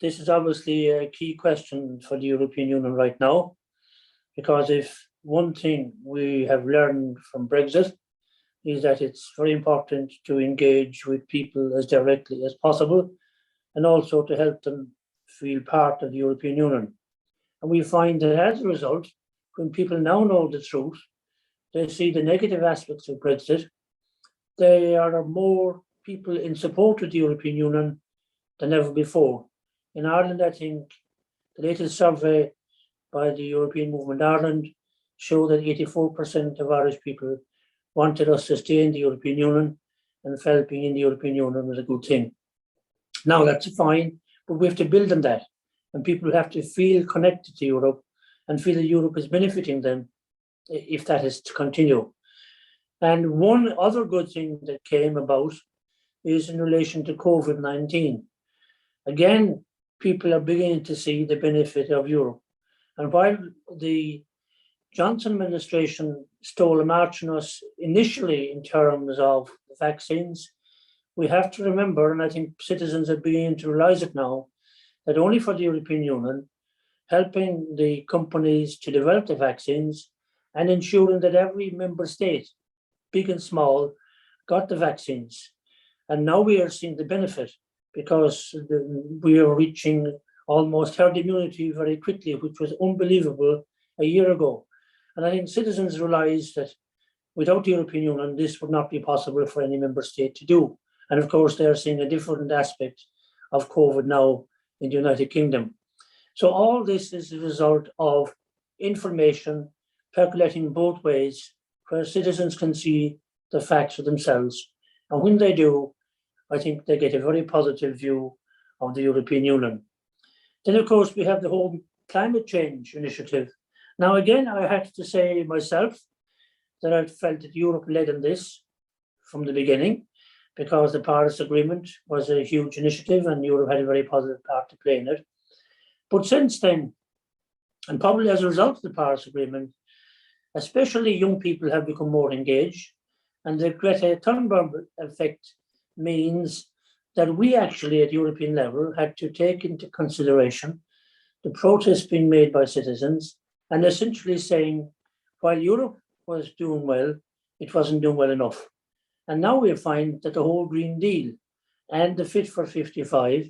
this is obviously a key question for the European Union right now, because if one thing we have learned from Brexit is that it's very important to engage with people as directly as possible and also to help them feel part of the European Union. And we find that as a result, when people now know the truth, they see the negative aspects of Brexit, there are more people in support of the European Union than ever before. In Ireland, I think the latest survey by the European Movement Ireland showed that 84% of Irish people wanted us to stay in the European Union and felt being in the European Union was a good thing. Now, that's fine, but we have to build on that. And people have to feel connected to Europe and feel that Europe is benefiting them if that is to continue. And one other good thing that came about is in relation to COVID-19. Again, people are beginning to see the benefit of Europe. And while the Johnson administration stole a march on us initially in terms of vaccines, we have to remember, and I think citizens are beginning to realize it now, that only for the European Union, helping the companies to develop the vaccines and ensuring that every member state, big and small, got the vaccines. And now we are seeing the benefit because we are reaching almost herd immunity very quickly, which was unbelievable a year ago. And I think citizens realize that without the European Union, this would not be possible for any member state to do. And of course, they're seeing a different aspect of COVID now in the United Kingdom. So all this is a result of information percolating both ways, where citizens can see the facts for themselves. And when they do, I think they get a very positive view of the European Union. Then, of course, we have the whole climate change initiative. Now, again, I have to say myself that I felt that Europe led in this from the beginning, because the Paris Agreement was a huge initiative and Europe had a very positive part to play in it. But since then, and probably as a result of the Paris Agreement, especially young people have become more engaged, and the Greta Thunberg effect means that we actually at European level had to take into consideration the protests being made by citizens and essentially saying, while Europe was doing well, it wasn't doing well enough. And now we find that the whole Green Deal and the Fit for 55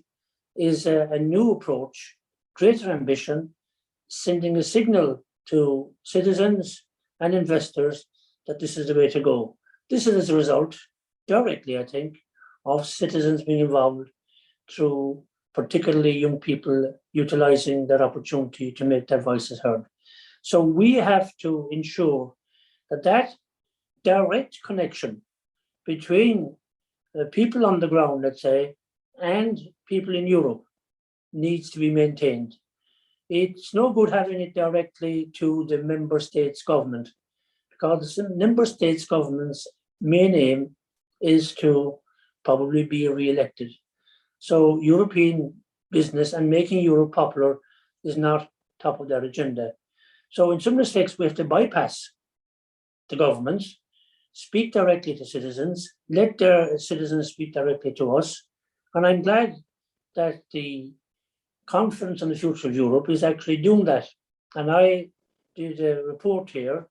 is a new approach, greater ambition, sending a signal to citizens and investors that this is the way to go. This is as a result, directly, I think, of citizens being involved through particularly young people utilizing their opportunity to make their voices heard. So we have to ensure that that direct connection between the people on the ground, let's say, and people in Europe needs to be maintained. It's no good having it directly to the member states' government, because the member states' government's main aim is to probably be re-elected. So European business and making Europe popular is not top of their agenda. So in some respects, we have to bypass the governments, speak directly to citizens, let their citizens speak directly to us. And I'm glad that the Conference on the Future of Europe is actually doing that. And I did a report here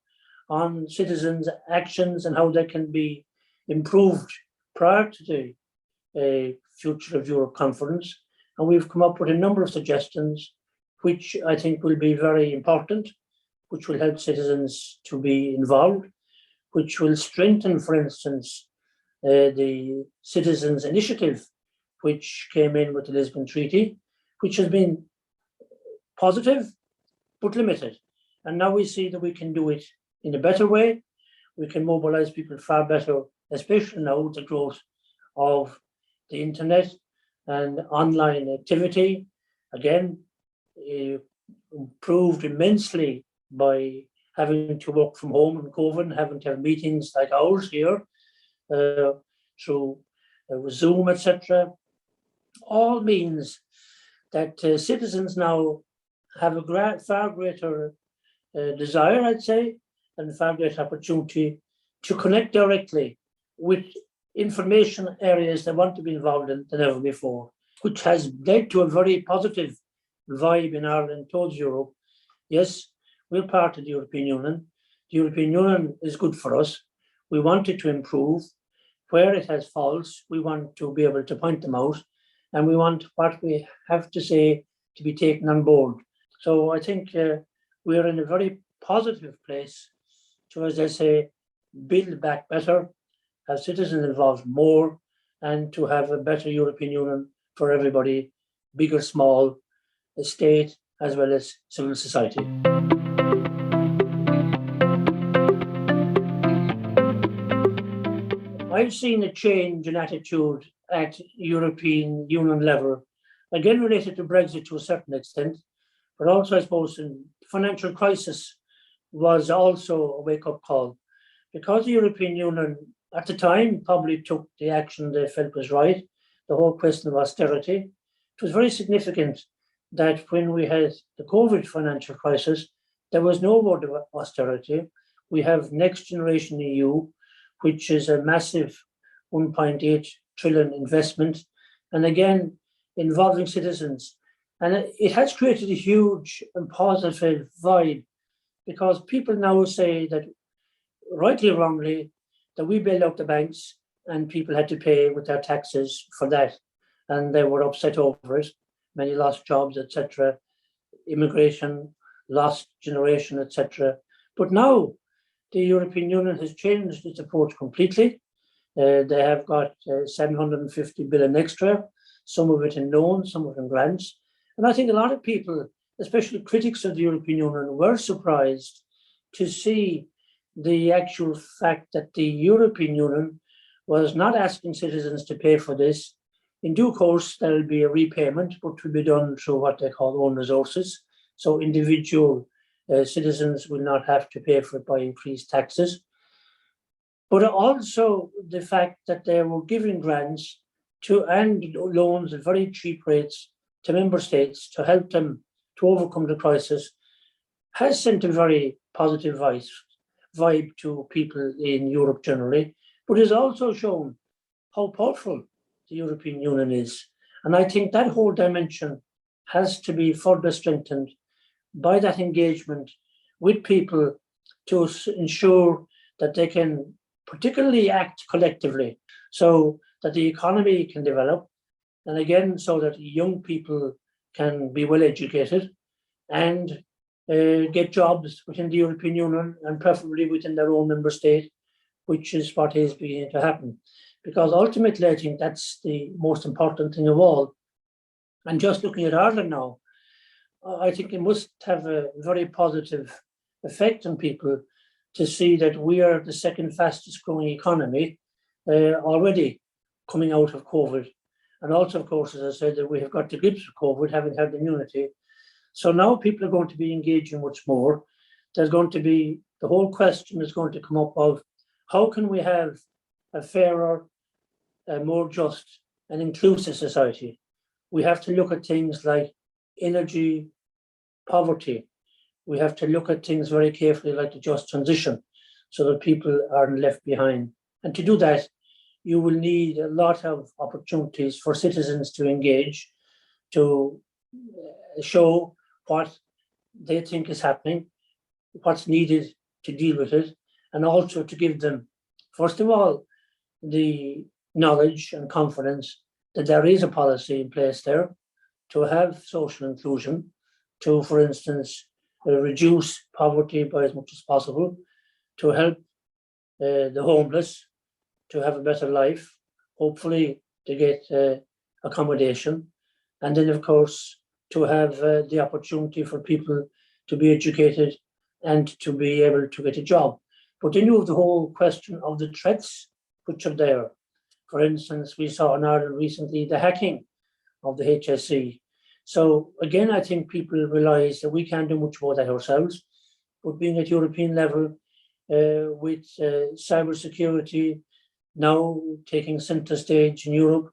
on citizens' actions and how they can be improved prior to the Future of Europe conference. And we've come up with a number of suggestions, which I think will be very important, which will help citizens to be involved, which will strengthen, for instance, the Citizens' Initiative, which came in with the Lisbon Treaty, which has been positive, but limited. And now we see that we can do it in a better way. We can mobilize people far better, especially now with the growth of the internet and online activity. Again, improved immensely by having to work from home in COVID and having to have meetings like ours here through Zoom, etc. All means that citizens now have a far greater desire, I'd say, and far greater opportunity to connect directly with information areas they want to be involved in than ever before. which has led to a very positive vibe in Ireland towards Europe. Yes, we're part of the European Union. The European Union is good for us. We want it to improve. Where it has faults, we want to be able to point them out, and we want what we have to say to be taken on board. So I think we're in a very positive place to, as I say, build back better, have citizens involved more, and to have a better European Union for everybody, big or small, the state as well as civil society. I've seen a change in attitude at European Union level, again related to Brexit to a certain extent, but also I suppose in financial crisis was also a wake-up call, because the European Union at the time probably took the action they felt was right, the whole question of austerity. It was very significant that when we had the COVID financial crisis, there was no word of austerity. We have Next Generation EU, which is a massive 1.8 trillion investment, and again, involving citizens. And it has created a huge and positive vibe, because people now say that, rightly or wrongly, that we bailed out the banks and people had to pay with their taxes for that. And they were upset over it. Many lost jobs, etc. Immigration, lost generation, etc. But now the European Union has changed its approach completely. They have got 750 billion extra, some of it in loans, some of it in grants. And I think a lot of people, especially critics of the European Union, were surprised to see the actual fact that the European Union was not asking citizens to pay for this. In due course, there will be a repayment, but will be done through what they call own resources. So individual citizens will not have to pay for it by increased taxes. But also the fact that they were giving grants to and loans at very cheap rates to member states to help them to overcome the crisis has sent a very positive vibe to people in Europe generally, but has also shown how powerful the European Union is. And I think that whole dimension has to be further strengthened by that engagement with people to ensure that they can particularly act collectively, so that the economy can develop, and again, so that young people can be well educated and get jobs within the European Union, and preferably within their own member state, which is what is beginning to happen. Because ultimately, I think that's the most important thing of all. And just looking at Ireland now, I think it must have a very positive effect on people to see that we are the second fastest growing economy already coming out of COVID. And also, of course, as I said, that we have got to grips with COVID, having had immunity. So now people are going to be engaging much more. There's going to be, the whole question is going to come up of how can we have a fairer, more just and inclusive society? We have to look at things like energy, poverty. We have to look at things very carefully like the just transition, so that people aren't left behind. And to do that, you will need a lot of opportunities for citizens to engage, to show what they think is happening, what's needed to deal with it, and also to give them, first of all, the knowledge and confidence that there is a policy in place there to have social inclusion, to, for instance, reduce poverty by as much as possible, to help the homeless to have a better life, hopefully to get accommodation, and then, of course, to have the opportunity for people to be educated and to be able to get a job. But then you have the whole question of the threats which are there. For instance, we saw in Ireland recently the hacking of the HSE. So again, I think people realise that we can't do much more that ourselves, but being at European level with cybersecurity now taking centre stage in Europe,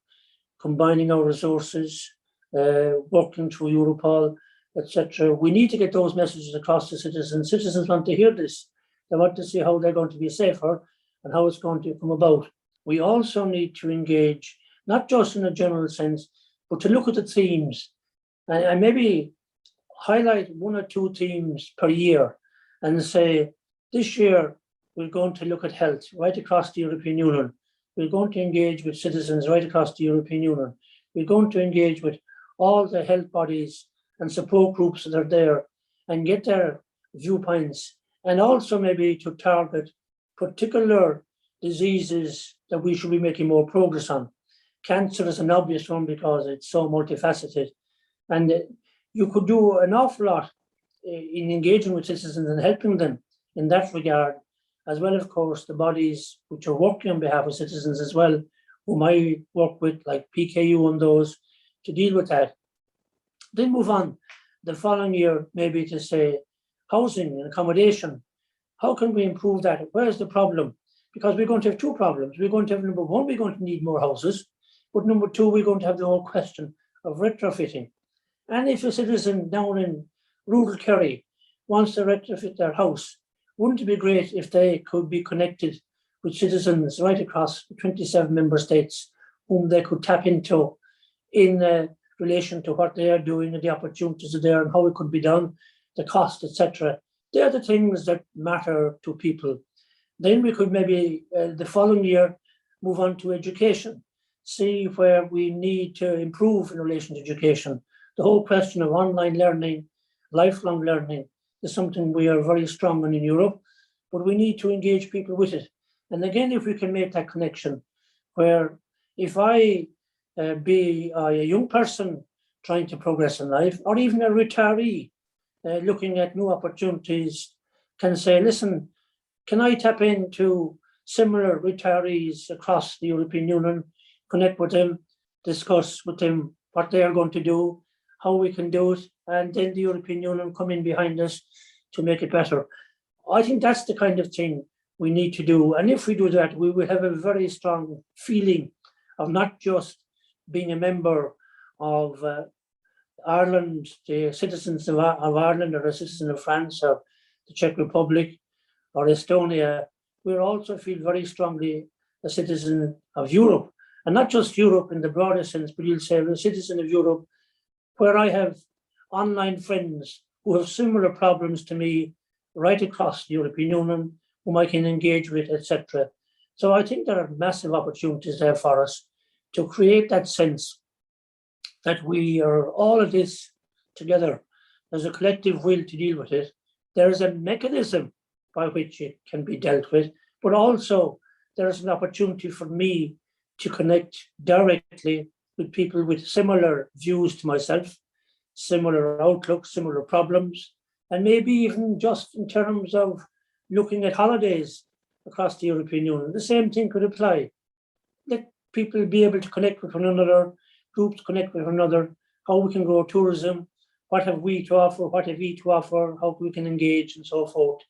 combining our resources, working through Europol, etc. We need to get those messages across to citizens. Citizens want to hear this. They want to see how they're going to be safer and how it's going to come about. We also need to engage, not just in a general sense, but to look at the themes and maybe highlight one or two themes per year and say, this year we're going to look at health right across the European Union. We're going to engage with citizens right across the European Union. We're going to engage with all the health bodies and support groups that are there and get their viewpoints, and also maybe to target particular diseases that we should be making more progress on. Cancer is an obvious one because it's so multifaceted, and you could do an awful lot in engaging with citizens and helping them in that regard, as well, of course, the bodies which are working on behalf of citizens as well, whom I work with, like PKU and those, to deal with that. Then move on the following year, maybe to say housing and accommodation. How can we improve that? Where's the problem? Because we're going to have two problems. We're going to have, number one, we're going to need more houses, but number two, we're going to have the whole question of retrofitting. And if a citizen down in rural Kerry wants to retrofit their house, wouldn't it be great if they could be connected with citizens right across 27 member states whom they could tap into in relation to what they are doing and the opportunities are there and how it could be done, the cost, etc. They're the things that matter to people. Then we could maybe the following year move on to education, see where we need to improve in relation to education. The whole question of online learning, lifelong learning, is something we are very strong on in Europe, but we need to engage people with it. And again, if we can make that connection, where if I be a young person trying to progress in life, or even a retiree looking at new opportunities, can say, listen, can I tap into similar retirees across the European Union, connect with them, discuss with them what they are going to do, how we can do it, and then the European Union come in behind us to make it better. I think that's the kind of thing we need to do. And if we do that, we will have a very strong feeling of not just being a member of Ireland, the citizens of Ireland, or a citizen of France, or the Czech Republic, or Estonia. We'll also feel very strongly a citizen of Europe, and not just Europe in the broader sense, but you'll say a citizen of Europe, where I have online friends who have similar problems to me right across the European Union, whom I can engage with, etc. So I think there are massive opportunities there for us to create that sense that we are all of this together. There's a collective will to deal with it. There is a mechanism by which it can be dealt with, but also there is an opportunity for me to connect directly with people with similar views to myself, similar outlooks, similar problems, and maybe even just in terms of looking at holidays across the European Union. The same thing could apply. Let people be able to connect with one another, groups connect with one another, how we can grow tourism, what have we to offer, what have we to offer, how we can engage, and so forth.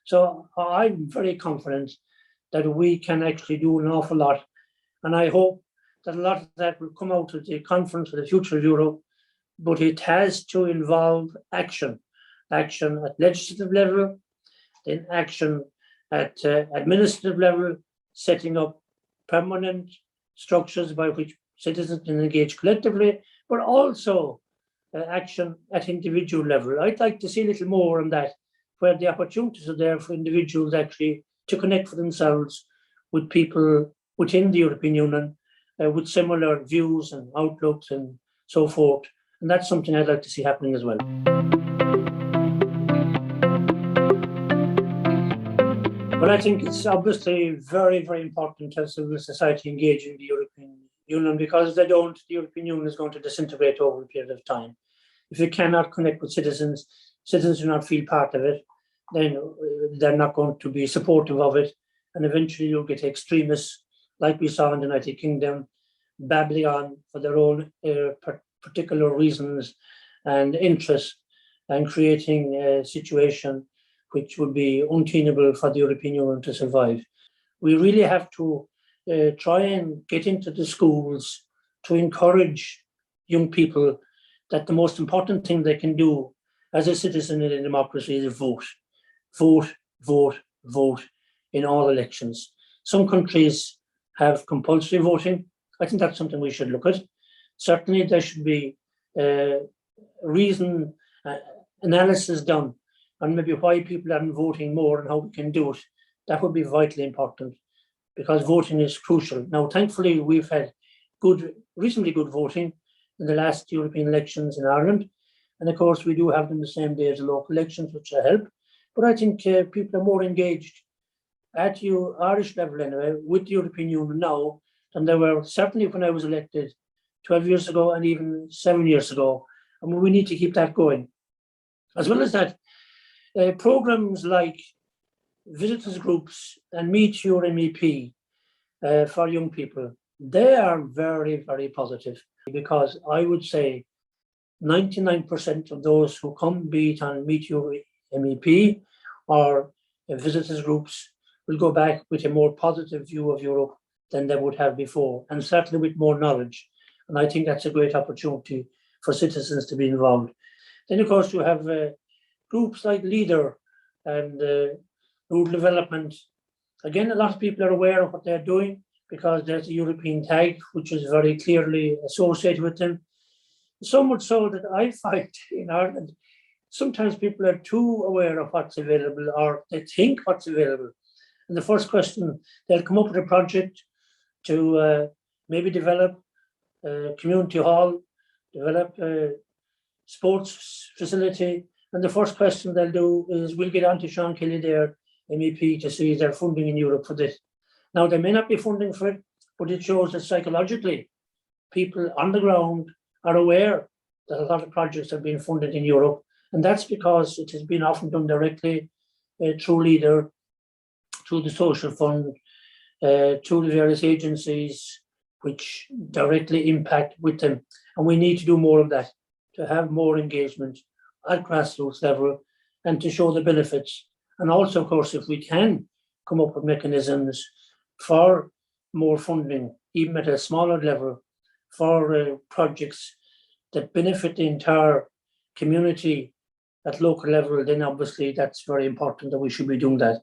So I'm very confident that we can actually do an awful lot. And I hope that a lot of that will come out of the Conference for the Future of Europe, but it has to involve action. Action at legislative level, then action at administrative level, setting up permanent structures by which citizens can engage collectively, but also action at individual level. I'd like to see a little more on that, where the opportunities are there for individuals actually to connect for themselves with people within the European Union with similar views and outlooks and so forth. And that's something I'd like to see happening as well. But I think it's obviously very, very important to have civil society engage in the European Union, because if they don't, the European Union is going to disintegrate over a period of time. If you cannot connect with citizens, citizens do not feel part of it, then they're not going to be supportive of it. And eventually you'll get extremists, like we saw in the United Kingdom, babbling on for their own particular reasons and interests, and creating a situation which would be untenable for the European Union to survive. We really have to try and get into the schools to encourage young people that the most important thing they can do as a citizen in a democracy is vote. Vote, vote, vote in all elections. Some countries have compulsory voting. I think that's something we should look at. certainly there should be reason analysis done on maybe why people aren't voting more and how we can do it. That would be vitally important, because voting is crucial. Now, thankfully, we've had reasonably good voting in the last European elections in Ireland. And of course, we do have them the same day as the local elections, which help. But I think people are more engaged at the Irish level anyway with the European Union now than they were certainly when I was elected 12 years ago and even 7 years ago. And we need to keep that going. As well as that, programs like visitors groups and Meet Your MEP for young people, they are very, very positive, because I would say 99% of those who come, be it on Meet Your MEP or visitors groups, will go back with a more positive view of Europe than they would have before, and certainly with more knowledge. And I think that's a great opportunity for citizens to be involved. Then, of course, you have groups like Leader and Rural Development. Again, a lot of people are aware of what they're doing because there's a European tag, which is very clearly associated with them. So much so that I find in Ireland, sometimes people are too aware of what's available, or they think what's available. And the first question, they'll come up with a project to maybe develop a community hall, develop a sports facility. And the first question they'll do is, we'll get on to Seán Kelly, their MEP, to see if they're funding in Europe for this. Now, they may not be funding for it, but it shows that psychologically, people on the ground are aware that a lot of projects are being funded in Europe. And that's because it has been often done directly through Leader, through the Social Fund, through the various agencies which directly impact with them. And we need to do more of that, to have more engagement at grassroots level and to show the benefits. And also, of course, if we can come up with mechanisms for more funding, even at a smaller level, for projects that benefit the entire community at local level, then obviously that's very important that we should be doing that.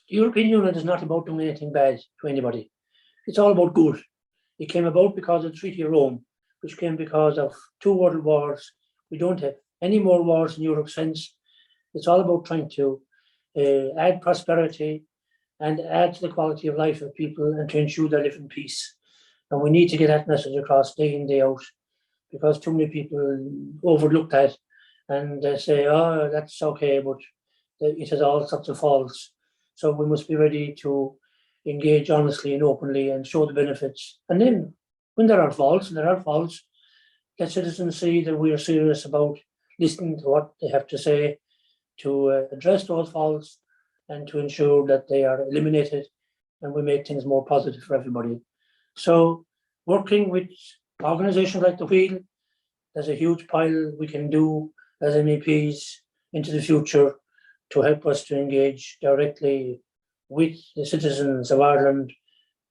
The European Union is not about doing anything bad to anybody. It's all about good. It came about because of the Treaty of Rome, which came because of 2 world wars. We don't have any more wars in Europe since. It's all about trying to add prosperity and add to the quality of life of people and to ensure they live in peace. And we need to get that message across day in, day out, because too many people overlook that and they say, oh, that's okay, but it has all sorts of faults. So we must be ready to engage honestly and openly and show the benefits. And then when there are faults, let citizens see that we are serious about listening to what they have to say, to address those faults and to ensure that they are eliminated and we make things more positive for everybody. So working with organizations like the Wheel, there's a huge pile we can do as MEPs into the future to help us to engage directly with the citizens of Ireland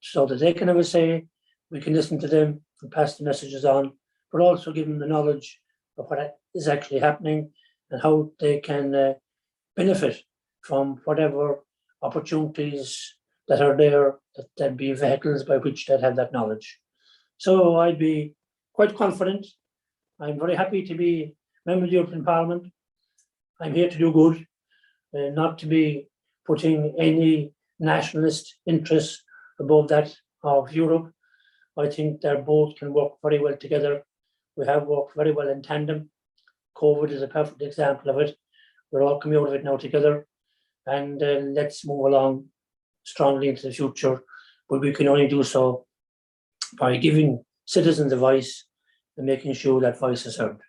so that they can have a say, we can listen to them and pass the messages on, but also give them the knowledge of what is actually happening and how they can benefit from whatever opportunities that are there, that there'd be vehicles by which they'd have that knowledge. So I'd be quite confident. I'm very happy to be a member of the European Parliament. I'm here to do good, not to be putting any nationalist interests above that of Europe. I think they both can work very well together. We have worked very well in tandem. COVID is a perfect example of it. We're all coming out of it now together, and let's move along strongly into the future. But we can only do so by giving citizens a voice and making sure that voice is heard.